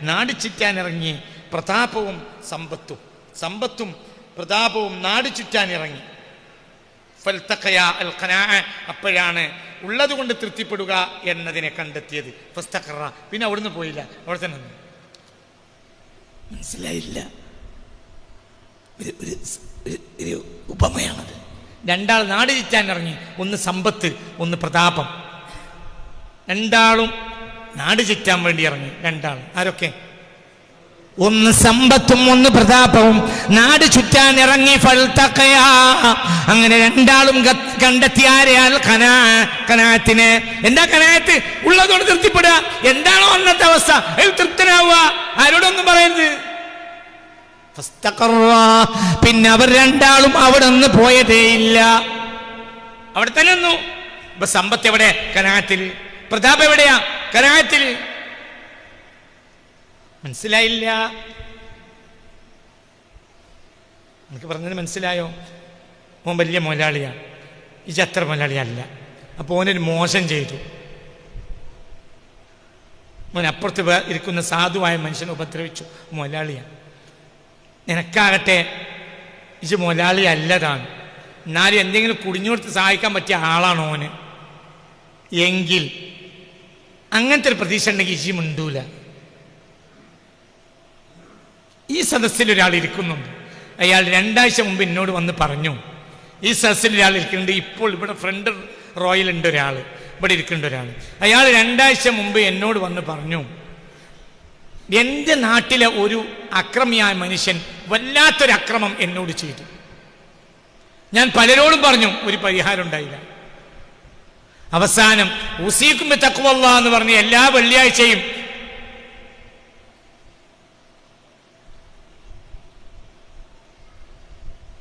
നാട് ചുറ്റാനിറങ്ങി പ്രതാപവും സമ്പത്തും പ്രതാപവും നാട് ചുറ്റാനിറങ്ങി. അപ്പോഴാണ് ഉള്ളത് കൊണ്ട് തൃപ്തിപ്പെടുക എന്നതിനെ കണ്ടെത്തിയത്. പിന്നെ അവിടുന്ന് പോയില്ല, അവിടെ തന്നെ. മനസ്സിലായില്ല? ഒരു ഉപമയാണത്. രണ്ടാൾ നാട് ചുറ്റാൻ ഇറങ്ങി, ഒന്ന് സമ്പത്ത്, ഒന്ന് പ്രതാപം. രണ്ടാളും നാട് ചുറ്റാൻ വേണ്ടി ഇറങ്ങി. രണ്ടാൾ ആരൊക്കെ? ഒന്ന് സമ്പത്തും ഒന്ന് പ്രതാപവും നാട് ചുറ്റാൻ ഇറങ്ങി. അങ്ങനെ രണ്ടാളും കണ്ടെത്തി ആരെയാൽ? കനാത്തിനെ. എന്താ കനാത്ത്? ഉള്ളതോട് തൃപ്തിപ്പെടുക. എന്താണോ അന്നത്തെ അവസ്ഥ അതിൽ തൃപ്തനാവുക. ആരോടൊന്നും പറയരുത്. പിന്നെ അവർ രണ്ടാളും അവിടെ നിന്ന് പോയതേയില്ല, അവിടെ തന്നെ നിന്നു. ഇപ്പൊ സമ്പത്ത് എവിടെ? കനാത്തിൽ. പ്രതാപം എവിടെയാ? കനാത്തിൽ. മനസ്സിലായില്ല? എനിക്ക് പറഞ്ഞത് മനസ്സിലായോ? ഓൻ വലിയ മുതലാളിയാണ്, ഇത് അത്ര മുതലാളിയല്ല. അപ്പോൾ ഓനൊരു മോശം ചെയ്തു. ഓൻ അപ്പുറത്ത് ഇരിക്കുന്ന സാധുവായ മനുഷ്യനെ ഉപദ്രവിച്ചു. മുതലാളിയാണ്. നിനക്കാകട്ടെ ഇത് മുതലാളി അല്ലതാണ്, എന്നാലും എന്തെങ്കിലും കുടിഞ്ഞു കൊടുത്ത് സഹായിക്കാൻ പറ്റിയ ആളാണ് ഓന് എങ്കിൽ അങ്ങനത്തെ ഒരു പ്രതീക്ഷ ഉണ്ടെങ്കിൽ ഇജി മിണ്ടൂല. ഈ സദസ്സിൽ ഒരാൾ ഇരിക്കുന്നുണ്ട്. അയാൾ 2 ആഴ്ച മുമ്പ് എന്നോട് വന്ന് പറഞ്ഞു, ഈ സദസ്സിൽ ഒരാൾ ഇരിക്കുന്നുണ്ട്. ഇപ്പോൾ ഇവിടെ ഫ്രണ്ട് റോയിലുണ്ട് ഒരാൾ, ഇവിടെ ഇരിക്കുന്നുണ്ട് ഒരാൾ. അയാൾ 2 ആഴ്ച മുമ്പ് എന്നോട് വന്ന് പറഞ്ഞു, എൻ്റെ നാട്ടിലെ ഒരു അക്രമിയായ മനുഷ്യൻ വല്ലാത്തൊരു അക്രമം എന്നോട് ചെയ്തു. ഞാൻ പലരോടും പറഞ്ഞു, ഒരു പരിഹാരം ഉണ്ടായില്ല. അവസാനം ഉസീക്കും ബിത്തഖ്വല്ലാഹ് എന്ന് പറഞ്ഞ് എല്ലാ വെള്ളിയാഴ്ചയും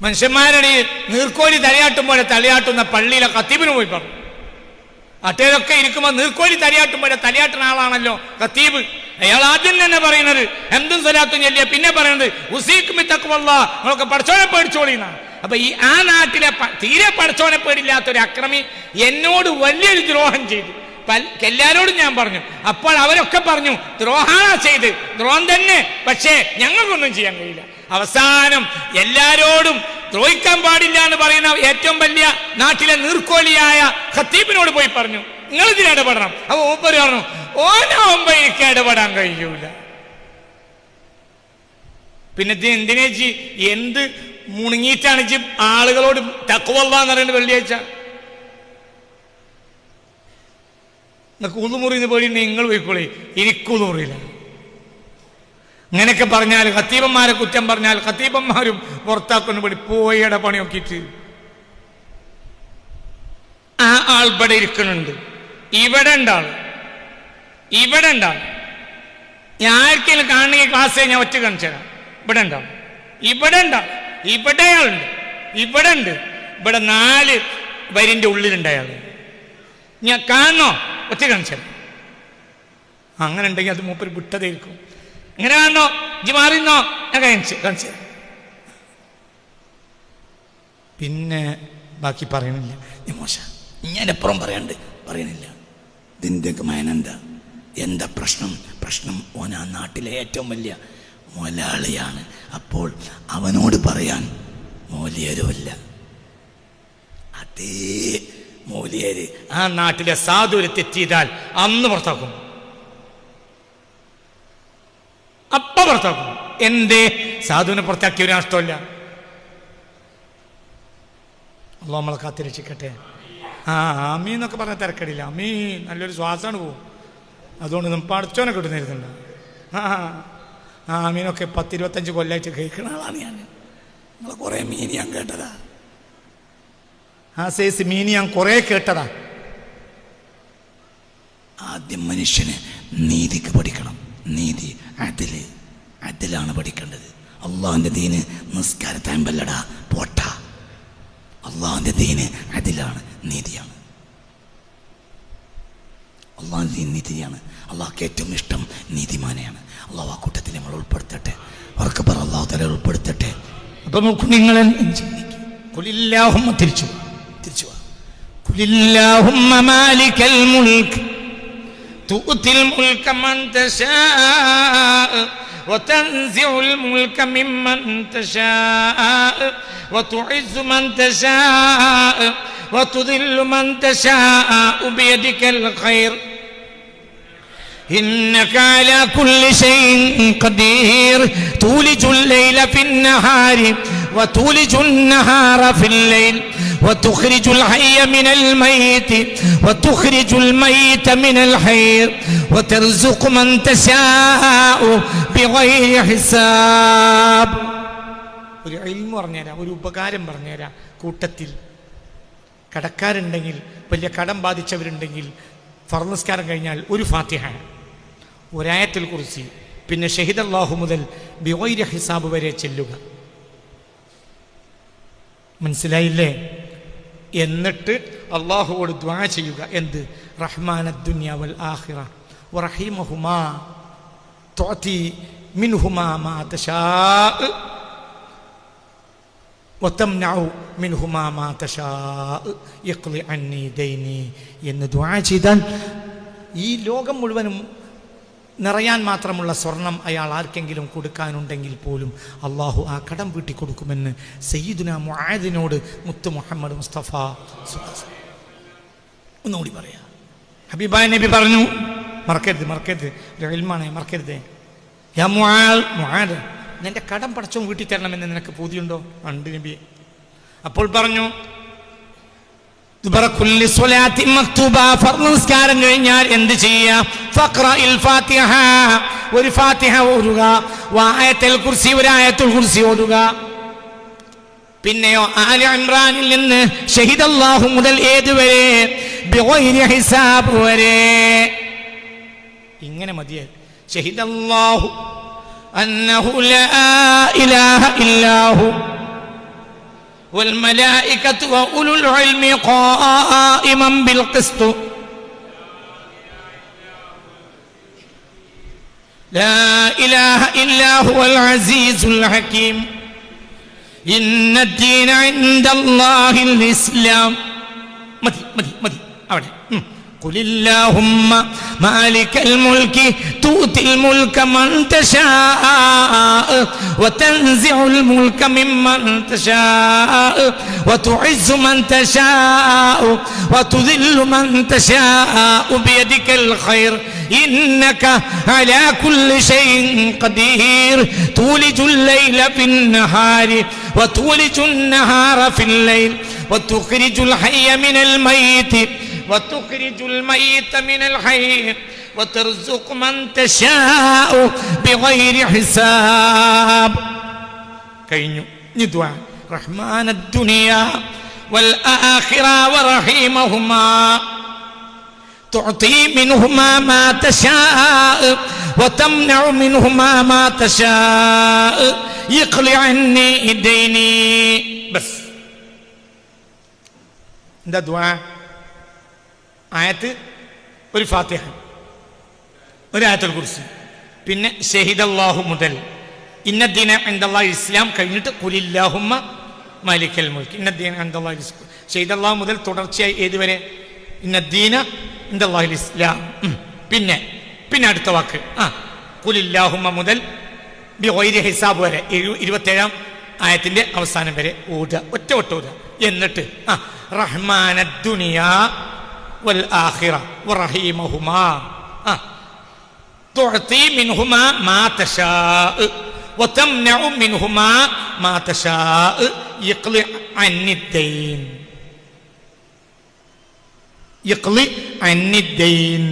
മനുഷ്യന്മാരുടെ നീർക്കോലി തലയാട്ടുമ്പോൾ തലയാട്ടുന്ന പള്ളിയിലെ ഖത്തീബിന് പോയി പറഞ്ഞു. അട്ടേലൊക്കെ ഇരിക്കുമ്പോൾ നീർക്കോലി തലയാട്ടുമ്പോൾ തലയാട്ടുന്ന ആളാണല്ലോ ഖത്തീബ്. അയാൾ ആദ്യം തന്നെ പറയുന്നത് എന്തും സ്വലാത്തും ചൊല്ലിയ പിന്നെ പറയുന്നത് ഉസീക്കും ബിത്തഖ്വല്ലാഹ്, നമ്മളൊക്കെ പടച്ചോനെ പേടിച്ചോളിന്നാണ്. അപ്പൊ ആ നാട്ടിലെ തീരെ പടച്ചോനെ പേടില്ലാത്തൊരു അക്രമി എന്നോട് വലിയൊരു ദ്രോഹം ചെയ്തു. എല്ലാരോടും ഞാൻ പറഞ്ഞു. അപ്പോൾ അവരൊക്കെ പറഞ്ഞു ദ്രോഹാണ ചെയ്ത്, ദ്രോഹം തന്നെ, പക്ഷേ ഞങ്ങൾക്കൊന്നും ചെയ്യാൻ കഴിയില്ല. അവസാനം എല്ലാരോടും ദ്രോഹിക്കാൻ പാടില്ല എന്ന് പറയുന്ന ഏറ്റവും വലിയ നാട്ടിലെ നീർക്കോലിയായ ഖത്തീബിനോട് പോയി പറഞ്ഞു, നിങ്ങൾ ഇതിൽ ഇടപെടണം. അപ്പൊ മൂപ്പര് പറഞ്ഞു, ഓനാവുമ്പോ എനിക്ക് ഇടപെടാൻ കഴിയൂല. പിന്നെ എന്തിനേച്ചി എന്ത് മുണുങ്ങിയിട്ടാണ് ഇജ്ജ് ആളുകളോട് തഖ്വല്ലാഹ് എന്ന് പറയുന്നത്? വെള്ളിയാഴ്ച നിങ്ങൾക്ക് ഉളുമുറിന്ന് പേടി നിങ്ങൾ പോയിക്കോളി, എനിക്കുളുമുറിയില്ല. ഇങ്ങനെയൊക്കെ പറഞ്ഞാൽ ഖത്തീബന്മാരെ കുറ്റം പറഞ്ഞാൽ ഖത്തീബന്മാരും പുറത്താക്കുന്ന പേടി പോയുടെ പണി നോക്കിയിട്ട് ആ ആൾ ഇവിടെ ഇരിക്കുന്നുണ്ട്, ഇവിടെ ഉണ്ടാവും, ഇവിടെ ഉണ്ടാവും. ഞാൻ ആർക്കെങ്കിലും കാണണമെങ്കിൽ ക്ലാസ് ഞാൻ ഒറ്റ കാണിച്ചു തരാം. ഇവിടെ ഉണ്ടാവും, ഇവിടെ ഉണ്ടാവും, ഇവിടെ അയാളുണ്ട്, ഇവിടെ ഉണ്ട്, ഇവിടെ 4 വരിൻ്റെ ഉള്ളിലുണ്ട് അയാൾ. ഞാൻ കാണണോ? ഒറ്റ കാണിച്ചു തരാം. അങ്ങനെ ഉണ്ടെങ്കിൽ അത് മൂപ്പര് വിട്ടതായിരിക്കും. ഇങ്ങനെ കാണണോ? ഇജ്ജ് മാറിന്നോ? ഞാൻ കാണിച്ചു തരാം. പിന്നെ ബാക്കി പറയണില്ല. മോശം ഞാൻ എപ്പുറം പറയണില്ല. ഇതിൻ്റെയൊക്കെ മയനെന്താ? എന്താ പ്രശ്നം ഓൻ ആ നാട്ടിലെ ഏറ്റവും വലിയ മുതലാളിയാണ്. അപ്പോൾ അവനോട് പറയാൻ മൗലിയരുമില്ല. അതേ മൗലിയര് ആ നാട്ടിലെ സാധുവിനെ തെറ്റിയതാൽ അന്ന് പുറത്താക്കും, അപ്പ പുറത്താക്കും. എന്തേ? സാധുവിനെ പുറത്താക്കിയ ഒരു നഷ്ടമില്ല. അള്ളാഹു നമ്മളെ കാത്തിരക്ഷിക്കട്ടെ. ആമീൻ എന്നൊക്കെ പറഞ്ഞാൽ തിരക്കടില്ല. ആമീൻ നല്ലൊരു ശ്വാസമാണ് പോകും. അതുകൊണ്ട് നമ്മൾ പഠിച്ചോനെ കിട്ടുന്നിരുന്നുണ്ട്. ആമീനൊക്കെ 10-25 കൊല്ലമായിട്ട് കേൾക്കുന്ന ആളാണ് ഞാൻ. നിങ്ങൾ കുറേ മീൻ ഞാൻ കേട്ടതാ, ആ സൈസ് മീൻ ഞാൻ കുറേ കേട്ടതാ. ആദ്യം മനുഷ്യന് നീതിക്ക് പഠിക്കണം. നീതി, അതിലാണ് പഠിക്കേണ്ടത്. അള്ളാഹുവിൻ്റെ ദീന് നിസ്കാരത്താമ്പല്ലടാ പോട്ട. അള്ളാഹുവിൻ്റെ ദീന് അതിലാണ്, നീതിയാണ്. അള്ളാഹുവിൻ്റെ ദീൻ നീതിയാണ്. അള്ളാഹ്ക്ക് ഏറ്റവും ഇഷ്ടം നീതിമാനെയാണ്. അള്ളാഹു ആ കൂട്ടത്തിൽ നമ്മൾ ഉൾപ്പെടുത്തട്ടെ. അവർക്ക് പറ അള്ളാഹു തല ഉൾപ്പെടുത്തട്ടെ. അപ്പൊ നോക്കൂ, നിങ്ങൾ ഖുലില്ലാഹുമ്മ തിരിച്ചു ഖുലില്ലാഹുമ്മ മാലിക്കൽ മുൽക്ക് തുഅ്തിൽ മുൽക മൻ തശാഅ വതൻസിഉൽ മുൽക മിമ്മൻ തശാഅ വതുഇസ്സു മൻ തശാഅ വതുദില്ലു മൻ തശാഅ ബിയദികൽ ഖൈർ إنك على كل شيء قدير تولج الليل في النهار وتولج النهار في الليل وتخرج الحي من الميت وتخرج الميت من الحي وترزق من تشاء بغير حساب. ഒരു ഇൽമു പറഞ്ഞുതരാം, ഒരു ഉപകാരം പറഞ്ഞുതരാം. കൂട്ടത്തിൽ കടക്കാരുണ്ടെങ്കിൽ, വലിയ കടം ബാധിച്ചവരുണ്ടെങ്കിൽ, ഫർള് നിസ്കാരം കഴിഞ്ഞാൽ ഒരു ഫാത്തിഹ, ഒരായത്തുൽ കുർസി, പിന്നെ ഷഹിദല്ലാഹു മുതൽ ബിഗൈരി ഹിസാബ് വരെ ചെല്ലുക. മനസ്സിലായില്ലേ? എന്നിട്ട് അള്ളാഹുവോട് ദുആ ചെയ്യുക. എന്ത്? റഹ്മാനദ് ദുനിയ വൽ ആഖിറ വറഹീമഹുമാ തുഅതി മിൻഹുമാ മാ തശാഅ വതംനഉ മിൻഹുമാ മാ തശാഅ യഖ്ലി അന്നി ദൈനി എന്ന് ദുആ ചെയ്താൽ ഈ ലോകം മുഴുവനും നിറയാൻ മാത്രമുള്ള സ്വർണം അയാൾ ആർക്കെങ്കിലും കൊടുക്കാനുണ്ടെങ്കിൽ പോലും അള്ളാഹു ആ കടം വീട്ടി കൊടുക്കുമെന്ന് സയ്യിദുന മുആദിനോട് മുത്ത് മുഹമ്മദ് മുസ്തഫ ഒന്നുകൂടി പറയാ. ഹബീബായ നബി പറഞ്ഞു, മറക്കരുത്, ഇൽമാണ്, മറക്കരുത്. യാ മുആദ്, നിന്റെ കടം പടച്ചോൻ വീട്ടി തരണമെന്ന് നിനക്ക് പൂതിയുണ്ടോ? ഉണ്ട് നബി. അപ്പോൾ പറഞ്ഞു, ഫർള് കഴിഞ്ഞാൽ എന്ത് ചെയ്യാം? ഒരു ഫാത്തിഹ ഓതുക, ആയത്തുൽ കുർസി, ഒരു ആയത്തുൽ കുർസി ഓതുക. പിന്നെയോ ആല ഇമ്രാനിൽ നിന്ന് ഷഹിദല്ലാഹു മുതൽ ഏതുവരെ? ബിഗൈരി ഹിസാബ് വരെ. ഇങ്ങനെ മതിയായി. ഷഹിദല്ലാഹു അന്നഹു ലാ ഇലാഹ ഇല്ലാഹു والملائكة وأولو العلم قائما بالقسط لا إله إلا هو العزيز الحكيم إن الدين عند الله الإسلام. مدي أولا. قل اللهم مالك الملك تؤتي الملك من تشاء وتنزع الملك ممن تشاء وتعز من تشاء وتذل من تشاء بيدك الخير إنك على كل شيء قدير تولج الليل في النهار وتولج النهار في الليل وتخرج الحي من الميت وتخرج الميت من الحي وترزق من تشاء بغير حساب. كينو ندعى رحمن الدنيا والآخرة ورحيمهما تعطي منهما ما تشاء وتمنع منهما ما تشاء يقلع عني ديني. بس ده دعاء. ആയത്ത് ഒരു ഫാത്തിഹ, ഒരു ആയത്തുൽ കുർസി, പിന്നെ ഷഹിദല്ലാഹു മുതൽ ഇന്നദ്ദീന ഇൻദല്ലാഹി ഇസ്ലാം കഴിഞ്ഞിട്ട് ഖുലില്ലാഹുമ്മ മാലിക്കൽ മുൽക്ക്. ഇന്നദ്ദീന ഇൻദല്ലാഹി ഷഹിദല്ലാഹു മുതൽ തുടർച്ചയായി ഏതുവരെ? ഇന്നദ്ദീന ഇൻദല്ലാഹിൽ ഇസ്ലാം. പിന്നെ അടുത്ത വാക്ക് ഖുലില്ലാഹുമ്മ മുതൽ ബിഗൈരി ഹിസാബ് വരെ 27-ാം ആയത്തിന്റെ അവസാനം വരെ ഓതുക, ഒറ്റ ഓതുക. എന്നിട്ട് റഹ്മാനദ് ദുനിയ والآخرة ورحيمهما تعطي منهما ما تشاء وتمنع منهما ما تشاء يقلع عني الدين يقلع عني الدين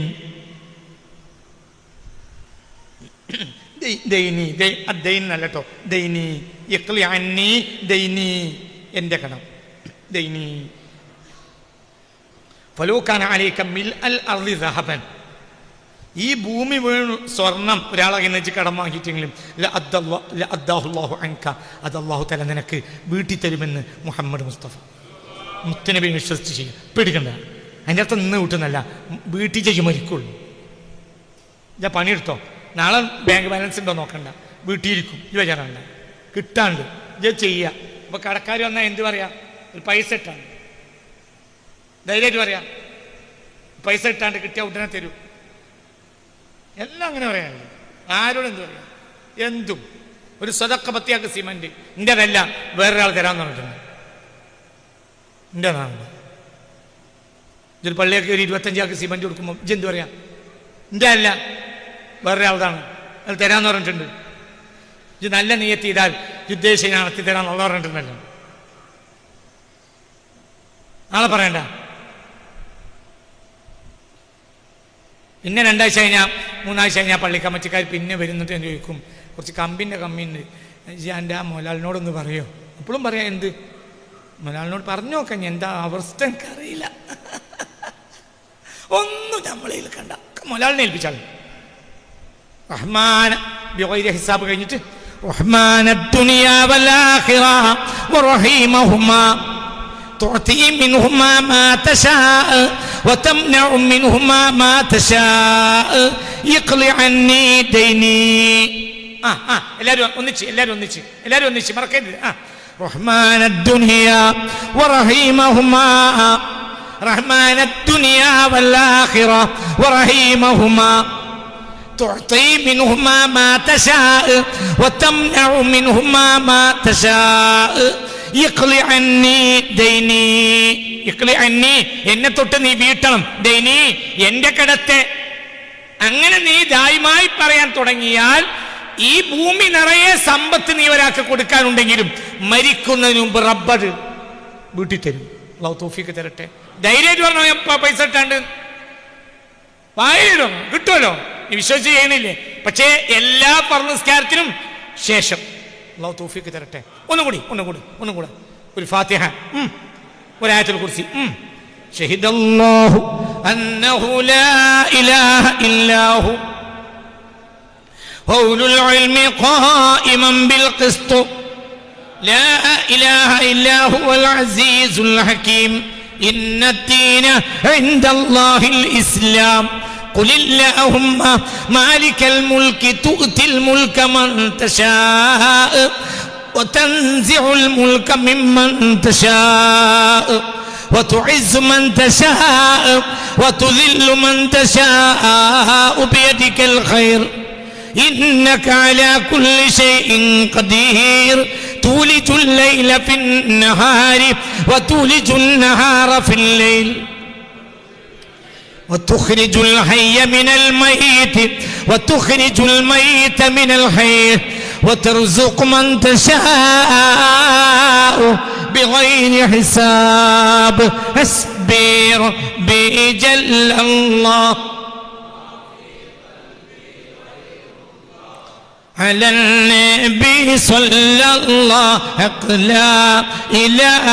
ديني الدين അല്ലട്ടോ, ദൈനി. يقلع عني ديني, എൻ്റെ കടം. ദൈനി ഫലൂക്കാന അലൈക മിൽഅൽ അർളി ദഹബൻ. ഈ ഭൂമി വീണ് സ്വർണം ഒരാളെ വെച്ച് കടം വാങ്ങിയിട്ടെങ്കിലും അദ്ദാഹുല്ലാഹു അൻക, അത് അല്ലാഹു തആല നിനക്ക് വീട്ടി തരുമെന്ന് മുഹമ്മദ് മുസ്തഫ മുത്തനബി വിശ്വസിച്ച് ചെയ്യും. പേടിക്കണ്ട. അതിൻ്റെ അർത്ഥം നിന്ന് വീട്ടുന്നല്ല, വീട്ടിൽ ചെയ്യും മരിക്കുള്ളൂ. ഞാൻ പണിയെടുത്തോ, നാളെ ബാങ്ക് ബാലൻസ് ഉണ്ടോ നോക്കണ്ട, വീട്ടിലിരിക്കും. ഈ വചനമല്ല, കിട്ടാണ്ട് ഇത് ചെയ്യുക. അപ്പൊ കടക്കാർ വന്നാൽ എന്ത് പറയാ? ഒരു പൈസ ഇട്ടാണ് ധൈര്യമായിട്ട് പറയാം. പൈസ ഇട്ടാണ്ട് കിട്ടിയ ഉടനെ തരൂ. എല്ലാം അങ്ങനെ പറയാനല്ലോ. ആരോട് എന്ത് പറയാം? എന്തും. ഒരു സ്വതക്ക പത്തിയാക്ക് സിമന്റ് ഇന്റേതല്ല, വേറൊരാൾ തരാന്ന് പറഞ്ഞിട്ടുണ്ട്. ഇന്റേതാണ്. ഇതൊരു പള്ളിയൊക്കെ ഒരു 25 സിമന്റ് കൊടുക്കുമ്പോൾ ഇജെന്ത് പറയാം? ഇന്ത്യ അല്ല, വേറൊരാളതാണ്, അത് തരാന്ന് പറഞ്ഞിട്ടുണ്ട്. ഇത് നല്ല നിയത്ത് ചെയ്താൽ ഉദ്ദേശം നടത്തി തരാൻ ഉള്ള പറഞ്ഞിട്ടുണ്ടല്ലോ. നാളെ പറയണ്ട. പിന്നെ 2 ആഴ്ച കഴിഞ്ഞാൽ 3 ആഴ്ച കഴിഞ്ഞാൽ പള്ളി കമ്മിറ്റിക്കാർ പിന്നെ വരുന്നിട്ട് എന്ന് ചോദിക്കും, കുറച്ച് കമ്പിൻ്റെ കമ്മിയുണ്ട്, എൻ്റെ ആ മൊലാളിനോടൊന്ന് പറയോ? എപ്പോഴും പറയാം. എന്ത് മൊലാളിനോട് പറഞ്ഞു നോക്കാം, എന്താ അവസ്ഥ എനിക്കറിയില്ല. ഒന്നും നമ്മളെ കണ്ട മൊലാളിനെ ഏൽപ്പിച്ചാൽ റഹ്മാൻ ഹിസാബ് കഴിഞ്ഞിട്ട് റഹ്മാന ദുനിയാ വൽ ആഖിറ വറഹീമഹുമാ തുഅതി മിൻഹുമാ മാ തശാ വതംനഉ മിൻഹുമാ മാ തശാ യഖ്ലി അന്നി ദൈനി. എല്ലാവരും ഒന്നിച്ച് മറക്കരുത്. റഹ്മാന ദുനിയാ വറഹീമഹുമാ رحمن الدنيا والآخرة ورحيمهما تعطي منهما ما تشاء وتمنع منهما ما تشاء يقلع عني ديني يقلع عني എന്നെ തൊട്ട് നീ വീട്ടണം ദൈനി എൻ്റെ കടത്തെ. അങ്ങനെ നീ ദായിമായി പറയാൻ തുടങ്ങിയാൽ ഈ ഭൂമി നിറയെ സമ്പത്ത് നീ ഒരാൾക്ക് കൊടുക്കാനുണ്ടെങ്കിലും മരിക്കുന്നതിന് മുമ്പ് റബ്ബ് വീട്ടിൽ തരും. അല്ലാഹു തൗഫീഖ് തരട്ടെ. ധൈര്യമായിട്ട് പറഞ്ഞോ, പൈസ ഇട്ടാണ്ട് വായിലിടും, കിട്ടുമല്ലോ. നീ വിശ്വസിച്ച് ചെയ്യണില്ലേ? പക്ഷേ എല്ലാ ഫർനിസ്കാരത്തിനും ശേഷം അല്ലാഹു തൗഫീഖ് തരട്ടെ. ഒന്നും കൂടെ ഒരു ഫാത്തിഹ, ഒരു ആയത്തുൽ കുർസി. ശഹിദല്ലാഹു അന്നഹു ലാ ഇലാഹ ഇല്ലാഹു വഉലുൽ ഇൽമി ഖായിമൻ ബിൽ ഖിസ്ത് لا إله إلا هو العزيز الحكيم إن الدين عند الله الإسلام قل اللهم مالك الملك تؤتي الملك من تشاء وتنزع الملك ممن تشاء وتعز من تشاء وتذل من تشاء بيدك الخير إنك على كل شيء قدير تولج الليل في النهار وتولج النهار في الليل وتخرج الحي من الميت وتخرج الميت من الحي وترزق من تشاء بغير حساب اصبر بجل الله على النبي صلى الله لا إله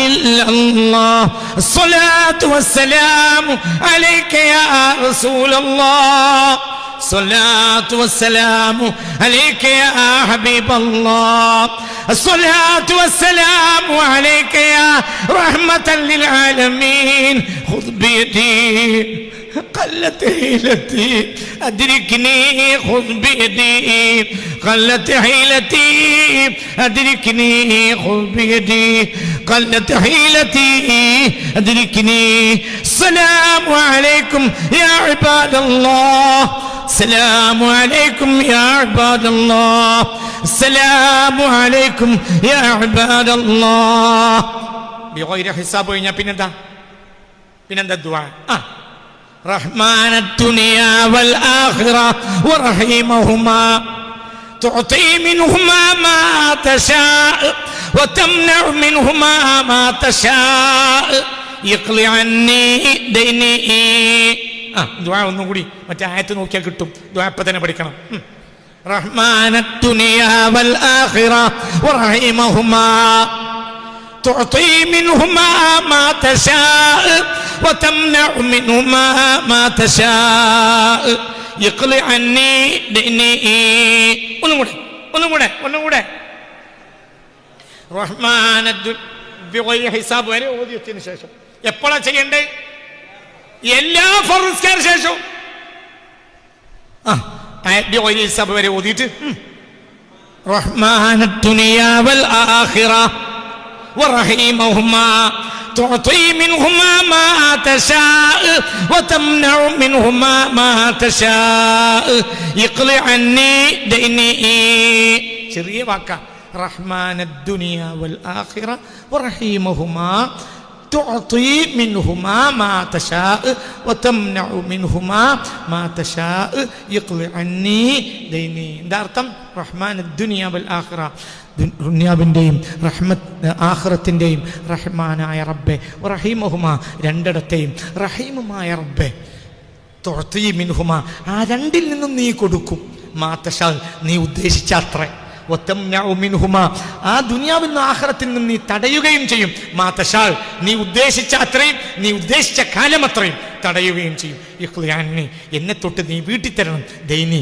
إلا الله الصلاة والسلام عليك يا رسول الله الصلاة والسلام عليك يا حبيب الله الصلاة والسلام عليك يا رحمة للعالمين خذ بيدي قلت حيلتي أدركني خذ بيدي قلت حيلتي أدركني خذ بيدي قلت حيلتي أدركني السلام عليكم يا عباد الله السلام عليكم يا عباد الله السلام عليكم يا عباد الله بغير حساب وين بيندا الدعاء رحمن الدنيا والآخرة ورحيمهما تعطي منهما ما تشاء وتمنع منهما ما تشاء يقلع عني ديني. ദുആ ഒന്നും കൂടി മറ്റേ ആയത്ത് നോക്കിയാൽ കിട്ടും. ദുആ ഇപ്പം തന്നെ പഠിക്കണം. رحمن الدنيا والآخرة ورحيمهما تعطي منهما ما تشاء وتمنع منهما ما تشاء يقلع عني ديني. ഒന്നും കൂടെ റഹ്മാൻ ബിഗൈരി ഹിസാബ് വരെ ഓതിയതിനു ശേഷം എപ്പോഴാണ് ചെയ്യേണ്ടത്? എല്ലാ ഫർസ്കാർ ശേഷവും ബിഗൈരി ഹിസാബ് വരെ ഓതിയിട്ട് റഹ്മാനദ് ദുനിയാ വൽ ആഖിറ വറഹീമഹുമാ തുഅതി മിൻഹുമാ മാ തശാഅ വതംനഉ മിൻഹുമാ മാ തശാഅ ഇഖ്ലി അന്നി ദൈനി. ചെറിയ വാക്ക. റഹ്മാനദ് ദുനിയാ വൽ ആഖിറ വറഹീമഹുമാ തുഅതി മിൻഹുമാ മാ തശാഅ വതംനഉ മിൻഹുമാ മാ തശാഅ ഇഖ്ലി അന്നി ദൈനി. എന്താ അർത്ഥം? റഹ്മാനദ് ദുനിയാ വൽ ആഖിറ, ദുനിയാവിൻ്റെയും ആഖിറത്തിൻ്റെയും റഹ്മാനായ റബ്ബെ, റഹീമഹുമാ രണ്ടിടത്തെയും റഹീമുമായ റബ്ബെ, തുഅതി മിൻഹുമാ ആ രണ്ടിൽ നിന്നും നീ കൊടുക്കും, മാ തശാഅ നീ ഉദ്ദേശിച്ച അത്ര, വതംനഉ മിൻഹുമാ ആ ദുനിയാവിൽ നിന്ന് ആഖിറത്തിൽ നിന്ന് നീ തടയുകയും ചെയ്യും, മാ തശാഅ നീ ഉദ്ദേശിച്ച അത്രയും നീ ഉദ്ദേശിച്ച കാലം അത്രയും തടയുകയും ചെയ്യും. ഇഖ്ലി അന്നി എന്നെ തൊട്ട് നീ വീട്ടി തരണം, ദൈനി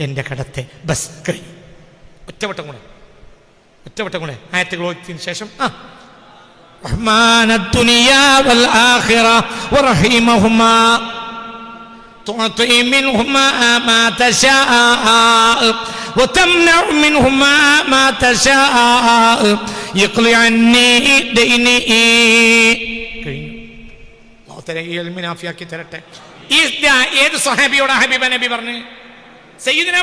എൻ്റെ കടത്തെ. ബസ് കഴിഞ്ഞു. ഒറ്റവട്ടം കൂടെ ആയത്തുകൾ ഓതിയതിനു ശേഷം റഹ്മാനദ് ദുനിയാ വൽ ആഖിറ വറഹീമഹുമാ തുഅതി മിൻഹുമാ മാ തശാഅ വതംനഉ മിൻഹുമാ മാ തശാഅ ഇഖ്ലി അന്നി ദൈനി. കഴിഞ്ഞു. അല്ലാഹു തആല ഈ ഇൽമിനെ ആഫിയാക്കി തരട്ടെ. ഏത് സ്വഹാബിയോട് ഹബീബ നബി പറഞ്ഞു? സയ്യിദുനാ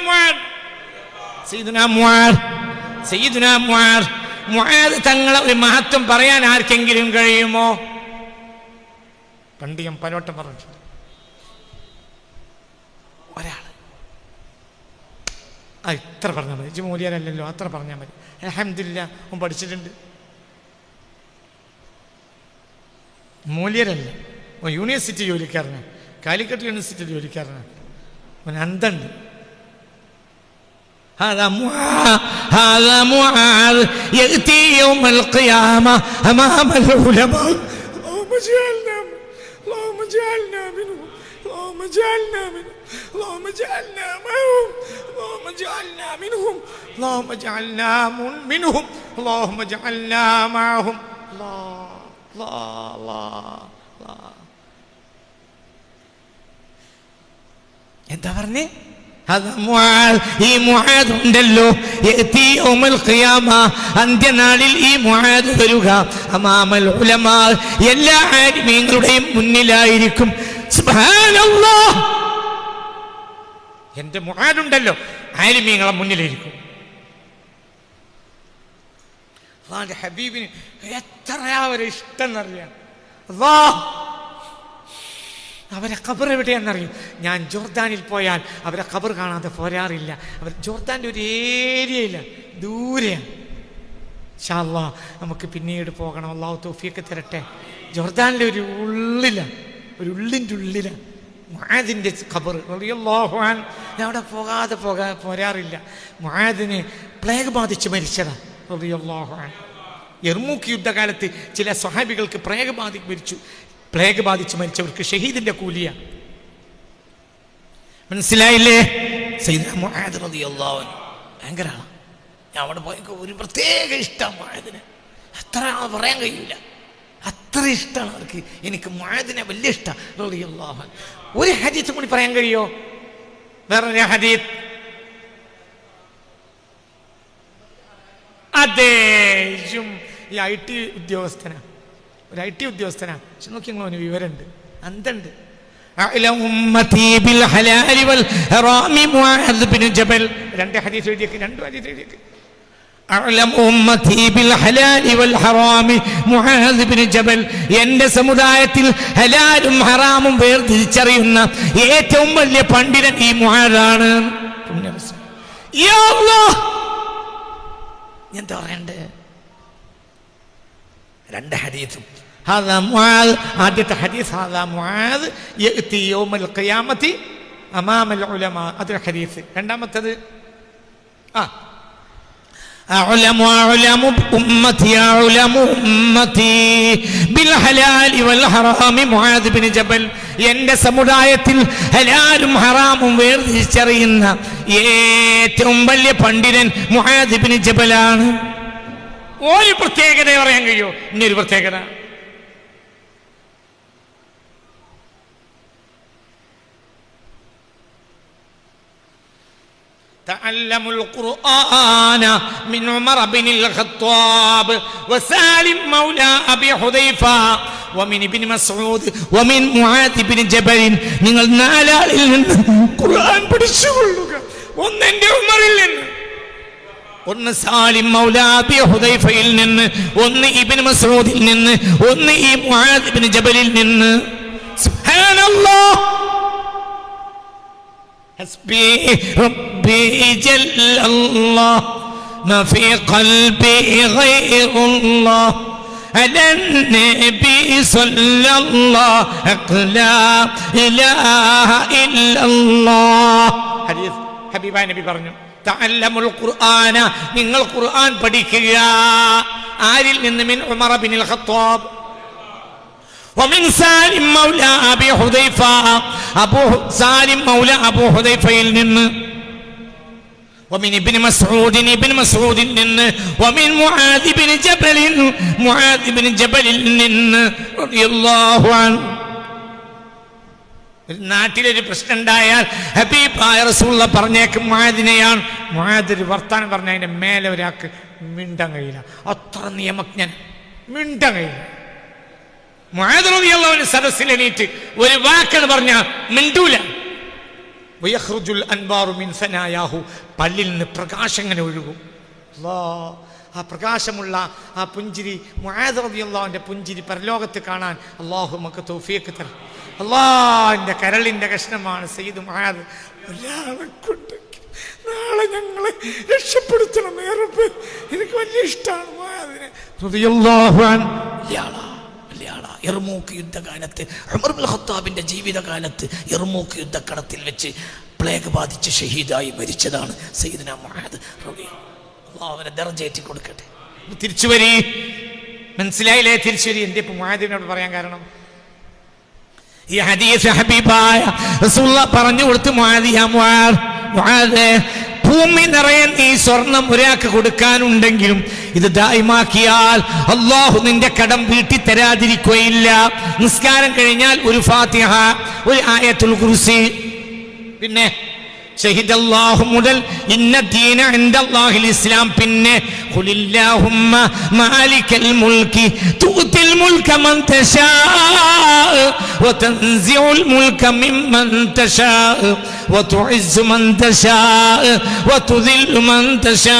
മുആദ് തങ്ങളെ ഒരു മഹത്വം പറയാൻ ആർക്കെങ്കിലും കഴിയുമോ? പണ്ട് ഞാൻ പലവട്ടം പറഞ്ഞിട്ടുണ്ട്. ഒരാൾ ഇത്ര പറഞ്ഞാൽ മതി, മൂല്യരല്ലല്ലോ, അത്ര പറഞ്ഞാൽ മതി. അൽഹംദുലില്ലാ അവൻ പഠിച്ചിട്ടുണ്ട്. മൂല്യരല്ല, യൂണിവേഴ്സിറ്റി ജോലിക്കാരനാണ്, കാലിക്കറ്റ് യൂണിവേഴ്സിറ്റി ജോലിക്കാരനാണ്. അവൻ അന്തണ്ട്. هذا معاذ يأتي يوم القيامة أمام العلماء. اللهم اجعلنا منهم، اللهم اجعلنا منهم، اللهم اجعلنا معهم، اللهم اجعلنا منهم، اللهم اجعلنا منهم، اللهم اجعلنا معهم. الله الله الله الله. എന്താ പറഞ്ഞേ? ഈ മുആദ് ഉണ്ടല്ലോ, അന്ത്യനാളിൽ ഈ മുആദ് വരിക അമാമൽ ഉലമാ എല്ലാ ആലിമീങ്ങളുടെയും മുന്നിലായിരിക്കും. സുബ്ഹാനല്ലാഹ്, എന്റെ മുആദ് ഉണ്ടല്ലോ ആലിമീങ്ങളെ മുന്നിലായിരിക്കും. അല്ലാഹുവിന്റെ ഹബീബിന് എത്രയാ ഒരു ഇഷ്ടം എന്നറിയാം. അല്ലാഹ് അവരെ ഖബർ എവിടെയാണെന്നറിയും. ഞാൻ ജോർദാനിൽ പോയാൽ അവരെ ഖബർ കാണാതെ പോരാറില്ല. അവർ ജോർദാൻ്റെ ഒരു ഏരിയയില്ല, ദൂരെയാണ്. ഇൻഷാ അല്ലാഹ് നമുക്ക് പിന്നീട് പോകണം. അല്ലാഹു തൗഫീഖ് തരട്ടെ. ജോർദാനിലെ ഒരു ഉള്ളിൻ്റെ ഉള്ളിലാണ് മുആദിൻ്റെ ഖബർ റളിയല്ലാഹു അൻഹു. ഞാൻ അവിടെ പോരാറില്ല. മുആദിന് പ്ലേഗ് ബാധിച്ച് മരിച്ചതാണ് റളിയല്ലാഹു അൻഹു. യർമൂക്ക് യുദ്ധകാലത്ത് ചില സ്വഹാബികൾക്ക് പ്ലേഗ് ബാധിച്ച് മരിച്ചവർക്ക് ഷഹീദിന്റെ കൂലിയ. മനസ്സിലായില്ലേ? സയ്യിദുനാ മുആദ് റളിയല്ലാഹു അൻഹു ഭയങ്കര ആളാണ്. ഞാൻ അവിടെ പോയപ്പോൾ ഒരു പ്രത്യേക ഇഷ്ടമാണ് മുആദിനെ. അത്ര പറയാൻ കഴിയില്ല, അത്ര ഇഷ്ടമാണ് അവർക്ക്. എനിക്ക് മുആദിനെ വലിയ ഇഷ്ടമാണ് റളിയല്ലാഹു അൻഹു. ഒരു ഹദീസ് കൂടി പറയാൻ കഴിയോ? വേറൊരു ഹദീസ്. അദ്ദേഹം ഈ IT ഉദ്യോഗസ്ഥനാണ്, ഒരു IT ഉദ്യോഗസ്ഥനാണ്. പക്ഷെ നോക്കി ഞങ്ങൾ വിവരമുണ്ട്, അന്തണ്ട്. രണ്ട് ഹദീസ് എഴുതിയേക്ക്. എന്റെ സമുദായത്തിൽ ഹലാലും ഹറാമും വേർതിരിച്ചറിയുന്ന ഏറ്റവും വലിയ പണ്ഡിതൻ ഈ മുആദാണ്. എന്താ പറയണ്ടേ? രണ്ട് ഹദീസും. ആദ്യത്തെ ഹദീസ് മുആദ് യഅതി യൗമൽ ഖിയാമത്തി അമാമൽ ഉലമാ, അതൊരു ഹദീസ്. രണ്ടാമത്തേത് അഅലമു ഉമ്മത്തി ബിൽ ഹലാലി വൽ ഹറാമി മുആദ് ബിൻ ജബൽ. എന്റെ സമുദായത്തിൽ ഹലാലും ഹറാമും വേർതിരിച്ചറിയുന്ന ഏറ്റവും വലിയ പണ്ഡിതൻ മുആദ് ബിൻ ജബലാണ്. ഒരു പ്രത്യേകത പറയാൻ കഴിയോ? ഇനിയൊരു പ്രത്യേകത. تعلموا القرآن من عمر بن الخطاب وسالم مولى أبي حذيفة ومن ابن مسعود ومن معاذ بن جبل. നിങ്ങൾ നാലാളിൽ നിന്ന് ഖുർആൻ പഠിച്ചുകൊള്ളുക. ഒന്ന് എൻ്റെ ഉമറിൽ നിന്ന്, ഒന്ന് സാലിം മൗല അബി ഹുദൈഫയിൽ നിന്ന്, ഒന്ന് ഇബ്നു മസ്ഊദിൽ നിന്ന്, ഒന്ന് ഈ മുആദ് ഇബ്നു ജബലിൽ നിന്ന്. സുബ്ഹാനല്ലാഹ്. ഹസ്ബി റബ്ബി ജല്ലല്ലാഹ് മാ ഫീ ഖൽബി ഗൈറുല്ലാഹ് അലാ നബി സല്ലല്ലാഹു ലാ ഇലാഹ ഇല്ലല്ലാഹ്. ഹദീസ് ഹബീബായ നബി പറഞ്ഞു, തഅല്ലമുൽ ഖുർആന, നിങ്ങൾ ഖുർആൻ പഠിക്കുക. ആരിൽ നിന്ന്? മിൻ ഉമർ ബിനുൽ ഖത്താബ് വമിൻ സാലിം മൗല അബി ഹുദൈഫ, സാലിം മൗല അബൂ ഹുദൈഫയിൽ നിന്ന്, വമിൻ ഇബ്നു മസ്ഊദിൻ, ഇബ്നു മസ്ഊദിൽ നിന്ന്, വമിൻ മുആദ് ഇബ്നു ജബൽ, മുആദ് ഇബ്നു ജബലിൽ നിന്ന് റളിയല്ലാഹു അൻഹു. ഒരു നാട്ടിലൊരു പ്രശ്നം ഉണ്ടായാൽ ഹബീബായ റസൂലുള്ള പറഞ്ഞേക്കും മുആദിനെയാണ്. മുആദ് ഒരു വർത്താനം പറഞ്ഞ അതിന്റെ മേലെ ഒരാൾക്ക് മിണ്ടാൻ കഴിയില്ല, അത്ര നിയമജ്ഞൻ, മിണ്ടാൻ കഴിയില്ല. മുആദ് റളിയല്ലാഹു അൻഹു സദസ്സിൽ എണീറ്റ് ഒരു വാക്കാണ് പറഞ്ഞ മിണ്ടൂല. വയഖ്റുജുൽ അൻവാറു മിൻ സനായാഹു, പല്ലിൽ നിന്ന് പ്രകാശം ഇങ്ങനെ ഒഴുകും. അല്ലാഹ്, ആ പ്രകാശമുള്ള ആ പുഞ്ചിരി, മുആദ് റളിയല്ലാഹു അൻഹുവിന്റെ പുഞ്ചിരി പരലോകത്ത് കാണാൻ അല്ലാഹു നമുക്ക് തൗഫീഖ് തരണം. അല്ലാഹുവിന്റെ കരളിന്റെ കഷ്ണമാണ് സയ്യിദ് മുആദ്. ഒരാളെ കൊണ്ട് നാളെ ഞങ്ങളെ രക്ഷപ്പെടുത്തണം റബ്ബേ, എനിക്ക് വലിയ ഇഷ്ടമാണ് മുആദിനെ റളിയല്ലാഹു അൻഹു. യർമൂക്ക് യുദ്ധകാലത്ത്, ഉമർ ഇബ്നുൽ ഖത്താബിന്റെ ജീവിതകാലത്ത് യർമൂക്ക് യുദ്ധക്കടത്തിൽ വെച്ച് പ്ലേഗ് ബാധിച്ച് ഷഹീദായി മരിച്ചതാണ് സയ്യിദ്ന മുആദ് റളിയല്ലാഹു. അല്ലാഹു അവനെ ദർജയേറ്റി കൊടുക്കട്ടെ. തിരിച്ചു വരി, മനസ്സിലായില്ലേ? തിരിച്ചു വരി. എന്റെ ഇപ്പൊ മുആദിനോട് പറയാൻ കാരണം ഈ ഹദീസ് ഹബീബായ റസൂലുള്ളാഹി പറഞ്ഞു കൊടുത്തു, മുആദ്, ഭൂമി നിറയെ നീ സ്വർണം ഒരാൾക്ക് കൊടുക്കാനുണ്ടെങ്കിലും ഇത് ദായിമാക്കിയാൽ അല്ലാഹു നിന്റെ കടം വീട്ടി തരാതിരിക്കുകയില്ല. നിസ്കാരം കഴിഞ്ഞാൽ ഒരു ഫാത്തിഹ, ഒരു ആയത്തുൽ കുർസി, പിന്നെ ഷഹിദല്ലാഹു മുതൽ ഇന്ന ദീന ഇൻദല്ലാഹിൽ ഇസ്ലാം, പിന്നെ ഖുലില്ലാഹുമ്മ മാലിക്കൽ മുൽക്കി തുഅ്തിൽ മുൽക മൻ തശാ വതൻസിഉൽ മുൽക മിമ്മൻ തശാ വതുഇസ്സു മൻ തശാ വതുദില്ലു മൻ തശാ